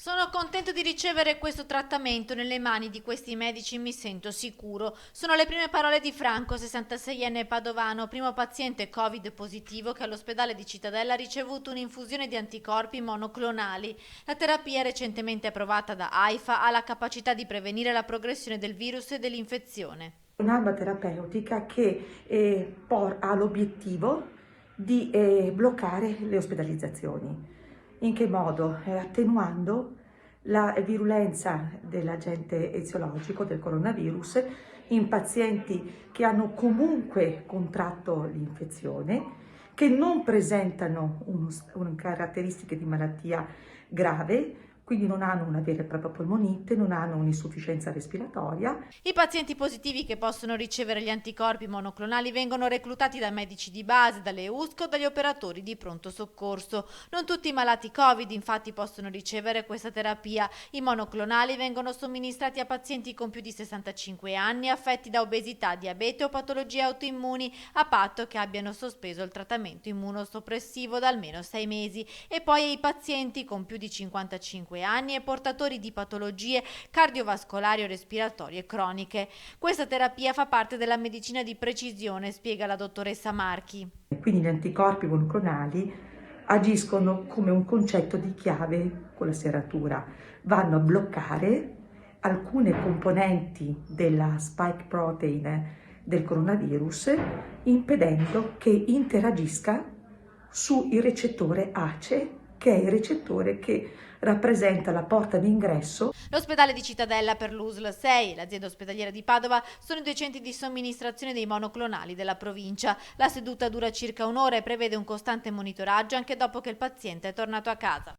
Sono contento di ricevere questo trattamento nelle mani di questi medici, mi sento sicuro. Sono le prime parole di Franco, 66enne padovano, primo paziente Covid positivo che all'ospedale di Cittadella ha ricevuto un'infusione di anticorpi monoclonali. La terapia recentemente approvata da AIFA ha la capacità di prevenire la progressione del virus e dell'infezione. Un'arma terapeutica che ha l'obiettivo di bloccare le ospedalizzazioni. In che modo? Attenuando la virulenza dell'agente eziologico del coronavirus in pazienti che hanno comunque contratto l'infezione, che non presentano caratteristiche di malattia grave, quindi non hanno una vera e propria polmonite, non hanno un'insufficienza respiratoria. I pazienti positivi che possono ricevere gli anticorpi monoclonali vengono reclutati da medici di base, dalle USC o dagli operatori di pronto soccorso. Non tutti i malati Covid infatti possono ricevere questa terapia. I monoclonali vengono somministrati a pazienti con più di 65 anni affetti da obesità, diabete o patologie autoimmuni, a patto che abbiano sospeso il trattamento immunosoppressivo da almeno 6 mesi, e poi ai pazienti con più di 55 anni e portatori di patologie cardiovascolari o respiratorie croniche. Questa terapia fa parte della medicina di precisione, spiega la dottoressa Marchi. Quindi gli anticorpi monoclonali agiscono come un concetto di chiave con la serratura, vanno a bloccare alcune componenti della spike protein del coronavirus, impedendo che interagisca sul recettore ACE, che è il recettore che rappresenta la porta d'ingresso. L'ospedale di Cittadella per l'USL 6 e l'azienda ospedaliera di Padova sono i due centri di somministrazione dei monoclonali della provincia. La seduta dura circa un'ora e prevede un costante monitoraggio anche dopo che il paziente è tornato a casa.